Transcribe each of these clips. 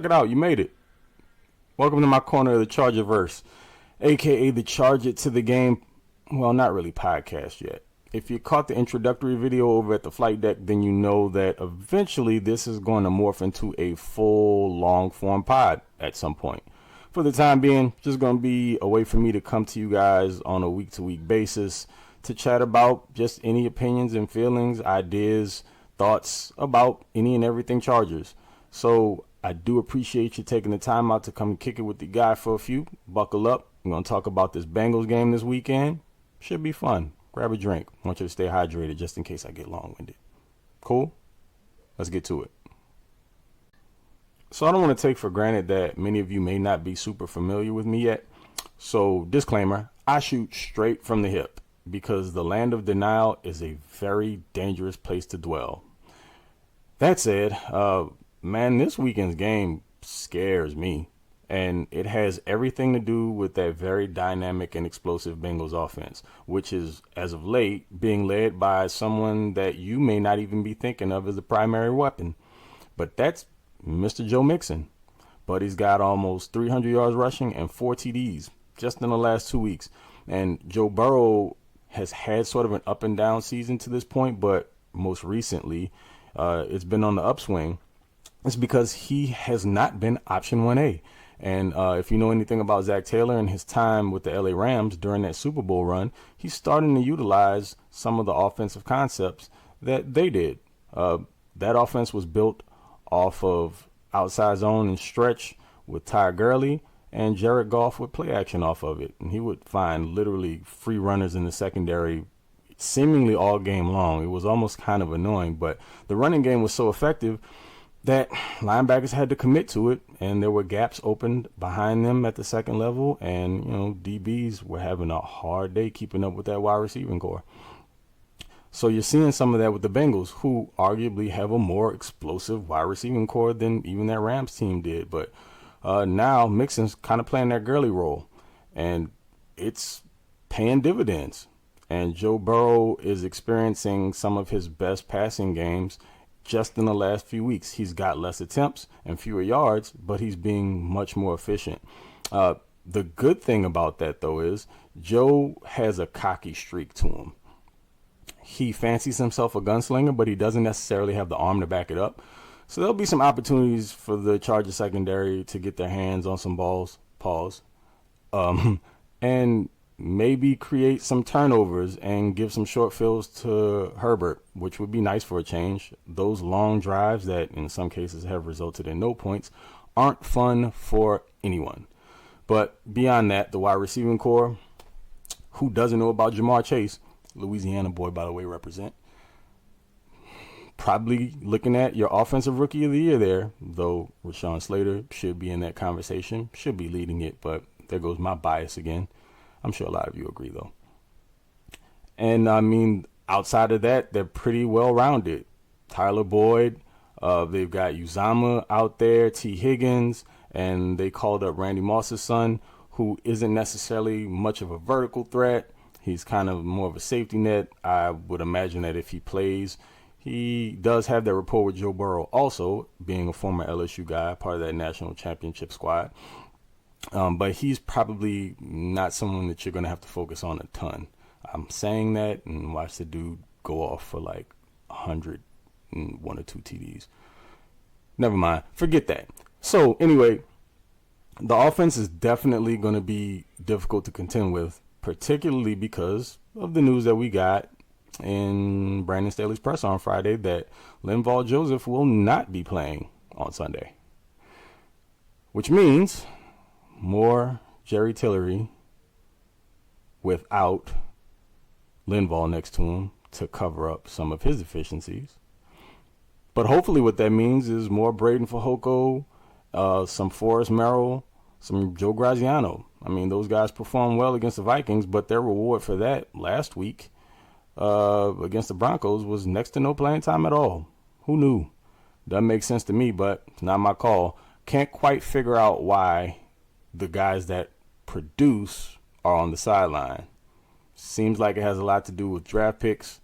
it out. You made it. Welcome to my corner of the Chargerverse, a.k.a. the Charge It to the Game, well, not really podcast yet. If you caught the introductory video over at the flight deck, then you know that eventually this is going to morph into a full long-form pod at some point. For the time being, just going to be a way for me to come to you guys on a week-to-week basis to chat about just any opinions and feelings, ideas, thoughts about any and everything Chargers. So I do appreciate you taking the time out to come and kick it with the guy for a few. Buckle up. I'm going to talk about this Bengals game this weekend. Should be fun. Grab a drink. I want you to stay hydrated just in case I get long-winded. Cool? Let's get to it. So I don't want to take for granted that many of you may not be super familiar with me yet. So disclaimer, I shoot straight from the hip because the land of denial is a very dangerous place to dwell. That said, man, this weekend's game scares me. And it has everything to do with that very dynamic and explosive Bengals offense, which is, as of late, being led by someone that you may not even be thinking of as the primary weapon. But that's Mr. Joe Mixon. But he's got almost 300 yards rushing and 4 TDs just in the last 2 weeks. And Joe Burrow has had sort of an up and down season to this point, but most recently it's been on the upswing. It's because he has not been option 1A. And if you know anything about Zach Taylor and his time with the LA Rams during that Super Bowl run, he's starting to utilize some of the offensive concepts that they did. That offense was built off of outside zone and stretch with Ty Gurley and Jared Goff with play action off of it. And he would find literally free runners in the secondary seemingly all game long. It was almost kind of annoying, but the running game was so effective that linebackers had to commit to it, and there were gaps opened behind them at the second level, and DBs were having a hard day keeping up with that wide receiving core. So you're seeing some of that with the Bengals, who arguably have a more explosive wide receiving core than even that Rams team did. But now Mixon's kind of playing that Gurley role, and it's paying dividends. And Joe Burrow is experiencing some of his best passing games just in the last few weeks. He's got less attempts and fewer yards, but he's being much more efficient. The good thing about that, though, is Joe has a cocky streak to him. He fancies himself a gunslinger, but he doesn't necessarily have the arm to back it up. So there'll be some opportunities for the Chargers secondary to get their hands on some balls, and maybe create some turnovers and give some short fields to Herbert, which would be nice for a change. Those long drives that in some cases have resulted in no points aren't fun for anyone. But beyond that, the wide receiving core, who doesn't know about Jamar Chase, Louisiana boy, by the way, represent, probably looking at your offensive rookie of the year there, though Rashawn Slater should be in that conversation, should be leading it, but there goes my bias again. I'm sure a lot of you agree, though. And, I mean, outside of that, they're pretty well-rounded. Tyler Boyd, they've got Uzama out there, T. Higgins, and they called up Randy Moss's son, who isn't necessarily much of a vertical threat. He's kind of more of a safety net. I would imagine that if he plays, he does have that rapport with Joe Burrow, also being a former LSU guy, part of that national championship squad. But he's probably not someone that you're going to have to focus on a ton. I'm saying that and watch the dude go off for like 101 or 2 TDs. Never mind. Forget that. So anyway, the offense is definitely going to be difficult to contend with, particularly because of the news that we got in Brandon Staley's presser on Friday that Linval Joseph will not be playing on Sunday, which means more Jerry Tillery without Linval next to him to cover up some of his deficiencies. But hopefully what that means is more Braden Fajoko, some Forrest Merrill, some Joe Graziano. I mean, those guys performed well against the Vikings, but their reward for that last week against the Broncos was next to no playing time at all. Who knew? Doesn't make sense to me, but it's not my call. Can't quite figure out why the guys that produce are on the sideline. Seems like it has a lot to do with draft picks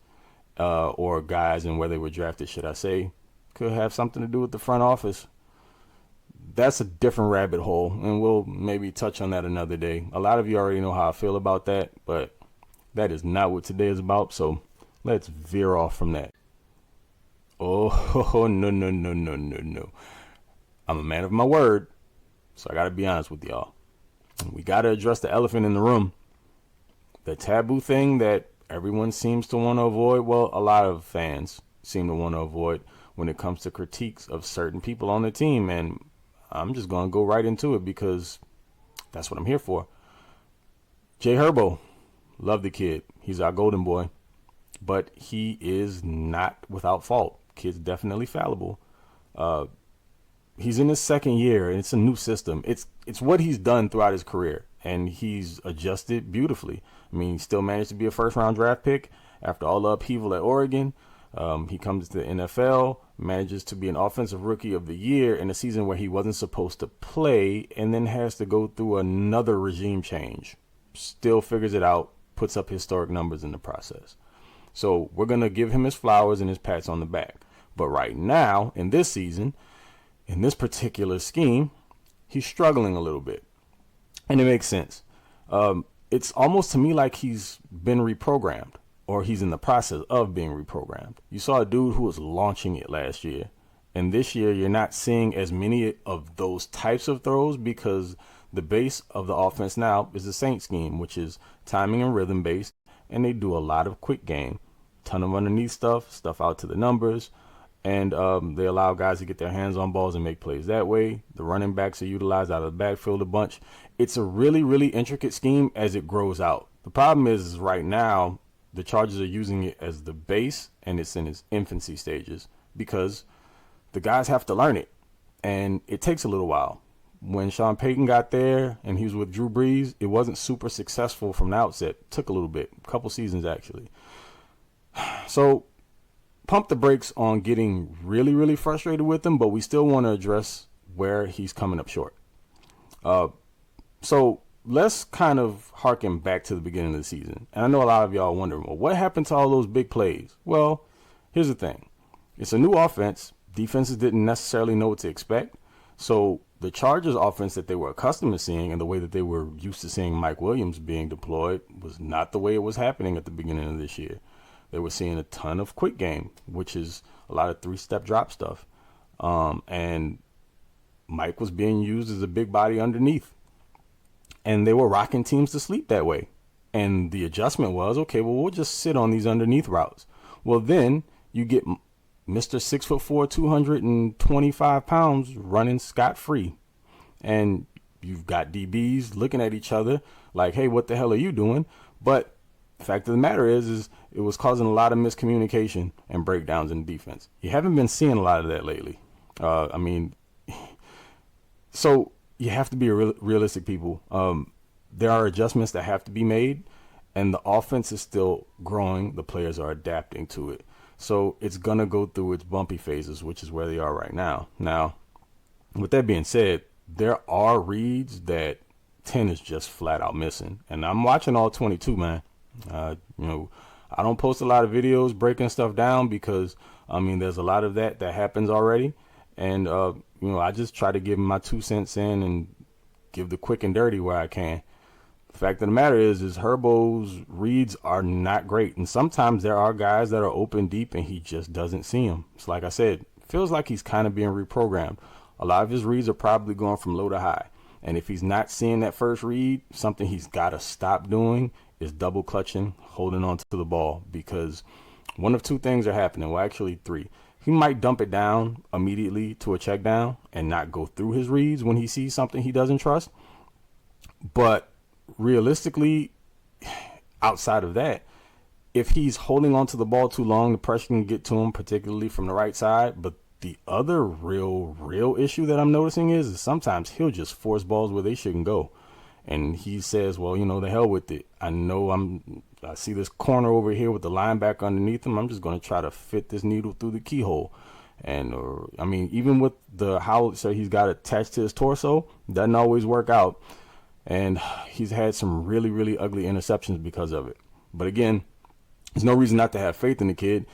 or guys and where they were drafted, should I say. Could have something to do with the front office. that's a different rabbit hole, and we'll maybe touch on that another day. A lot of you already know how I feel about that, but that is not what today is about, so let's veer off from that. Oh, no, no, no, no, no, no. I'm a man of my word, so I got to be honest with y'all. We got to address the elephant in the room. The taboo thing that everyone seems to want to avoid, well, a lot of fans seem to want to avoid when it comes to critiques of certain people on the team. And I'm just going to go right into it because that's what I'm here for. Jay Herbo, love the kid. He's our golden boy. But he is not without fault. Kid's definitely fallible. He's in his second year, and it's a new system. It's what he's done throughout his career, and he's adjusted beautifully. I mean, he still managed to be a first-round draft pick after all the upheaval at Oregon. He comes to the NFL, manages to be an offensive rookie of the year in a season where he wasn't supposed to play, and then has to go through another regime change. Still figures it out, puts up historic numbers in the process. So we're going to give him his flowers and his pats on the back. But right now, in this season, in this particular scheme, he's struggling a little bit. And it makes sense. It's almost to me like he's been reprogrammed, or he's in the process of being reprogrammed. You saw a dude who was launching it last year. And this year, you're not seeing as many of those types of throws because the base of the offense now is the Saints scheme, which is timing and rhythm based. And they do a lot of quick game, ton of underneath stuff out to the numbers. And they allow guys to get their hands on balls and make plays that way. The running backs are utilized out of the backfield a bunch. It's a really, really intricate scheme as it grows out. The problem is right now, the Chargers are using it as the base, and it's in its infancy stages because the guys have to learn it. And it takes a little while. When Sean Payton got there and he was with Drew Brees, it wasn't super successful from the outset. It took a little bit, a couple seasons actually. So pump the brakes on getting really, really frustrated with him, but we still want to address where he's coming up short. So let's kind of harken back to the beginning of the season. And I know a lot of y'all are wondering, well, what happened to all those big plays? Well, here's the thing. It's a new offense. Defenses didn't necessarily know what to expect. So the Chargers offense that they were accustomed to seeing and the way that they were used to seeing Mike Williams being deployed was not the way it was happening at the beginning of this year. They were seeing a ton of quick game, which is a lot of three-step drop stuff. And Mike was being used as a big body underneath. And they were rocking teams to sleep that way. And the adjustment was, okay, well, we'll just sit on these underneath routes. Well, then you get Mr. 6'4", 225 pounds running scot-free. And you've got DBs looking at each other like, hey, what the hell are you doing? But the fact of the matter is it was causing a lot of miscommunication and breakdowns in defense. You haven't been seeing a lot of that lately. So you have to be realistic, people. There are adjustments that have to be made, and the offense is still growing. The players are adapting to it. So it's going to go through its bumpy phases, which is where they are right now. Now, with that being said, there are reads that 10 is just flat out missing. And I'm watching all 22, man. I don't post a lot of videos breaking stuff down because, there's a lot of that happens already. And, I just try to give my 2 cents in and give the quick and dirty where I can. The fact of the matter is Herbo's reads are not great. And sometimes there are guys that are open deep and he just doesn't see them. It's like I said, feels like he's kind of being reprogrammed. A lot of his reads are probably going from low to high. And if he's not seeing that first read, something he's got to stop doing is double clutching, holding on to the ball, because one of two things are happening. Well, actually 3. He might dump it down immediately to a check down and not go through his reads when he sees something he doesn't trust. But realistically, outside of that, if he's holding on to the ball too long, the pressure can get to him, particularly from the right side. But the other real issue that I'm noticing is sometimes he'll just force balls where they shouldn't go. And he says, well, the hell with it. I see this corner over here with the linebacker underneath him. I'm just going to try to fit this needle through the keyhole. And, even with the howitzer he's got attached to his torso, doesn't always work out. And he's had some really, really ugly interceptions because of it. But again, there's no reason not to have faith in the kid.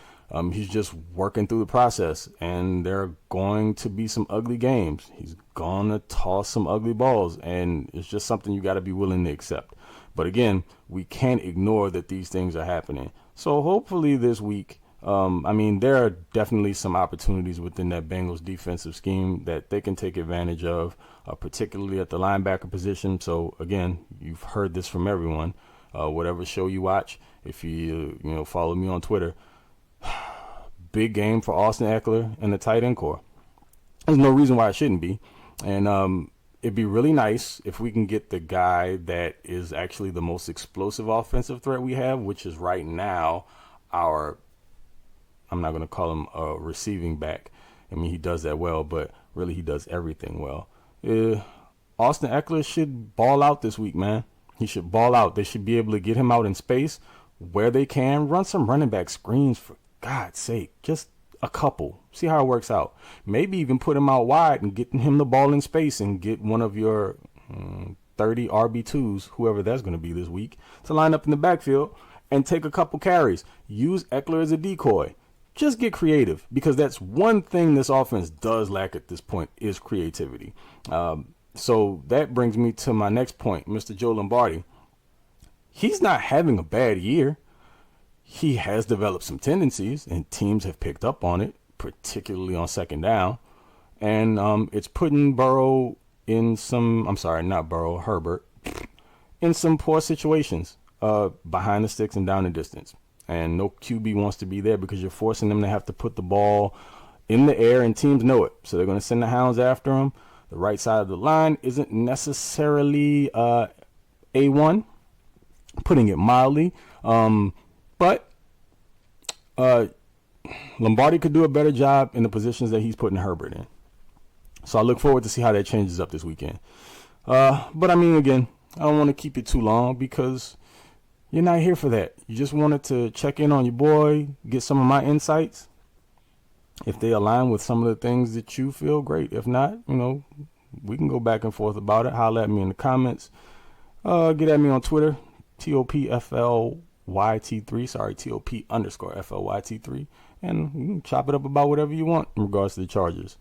He's just working through the process, and there are going to be some ugly games. He's going to toss some ugly balls, and it's just something you got to be willing to accept. But again, we can't ignore that these things are happening. So hopefully this week, there are definitely some opportunities within that Bengals defensive scheme that they can take advantage of, particularly at the linebacker position. So again, you've heard this from everyone. Whatever show you watch, if you follow me on Twitter, big game for Austin Eckler and the tight end core. There's no reason why it shouldn't be. And it'd be really nice if we can get the guy that is actually the most explosive offensive threat we have, which is right now I'm not going to call him a receiving back. I mean, he does that well, but really he does everything well. Austin Eckler should ball out this week, man. He should ball out. They should be able to get him out in space where they can. Run some running back screens, for God's sake. Just a couple. See how it works out. Maybe even put him out wide and get him the ball in space and get one of your 30 RB2s, whoever that's going to be this week, to line up in the backfield and take a couple carries. Use Eckler as a decoy. Just get creative, because that's one thing this offense does lack at this point is creativity. So that brings me to my next point, Mr. Joe Lombardi. He's not having a bad year. He has developed some tendencies, and teams have picked up on it, particularly on second down. And it's putting Burrow in Herbert, in some poor situations, behind the sticks and down the distance. And no QB wants to be there because you're forcing them to have to put the ball in the air, and teams know it. So they're going to send the hounds after him. The right side of the line isn't necessarily A1, putting it mildly. But Lombardi could do a better job in the positions that he's putting Herbert in. So I look forward to see how that changes up this weekend. But again, I don't want to keep it too long because you're not here for that. You just wanted to check in on your boy, get some of my insights. If they align with some of the things that you feel, great. If not, we can go back and forth about it. Holler at me in the comments. Get at me on Twitter, TOPFLYT3. Sorry, TOP_FLYT3. And you can chop it up about whatever you want in regards to the Chargers.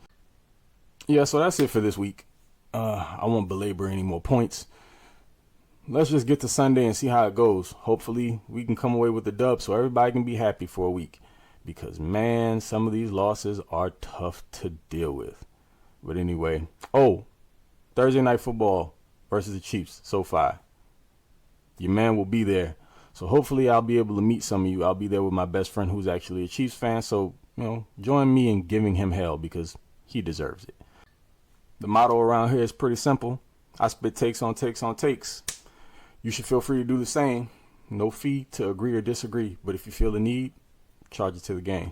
Yeah, so that's it for this week. I won't belabor any more points. Let's just get to Sunday and see how it goes. Hopefully, we can come away with the dub so everybody can be happy for a week. Because, man, some of these losses are tough to deal with. But anyway, Thursday Night Football versus the Chiefs, SoFi. Your man will be there. So hopefully I'll be able to meet some of you. I'll be there with my best friend who's actually a Chiefs fan. So, join me in giving him hell because he deserves it. The motto around here is pretty simple. I spit takes on takes on takes. You should feel free to do the same. No fee to agree or disagree. But if you feel the need, charge it to the game.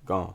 Gone.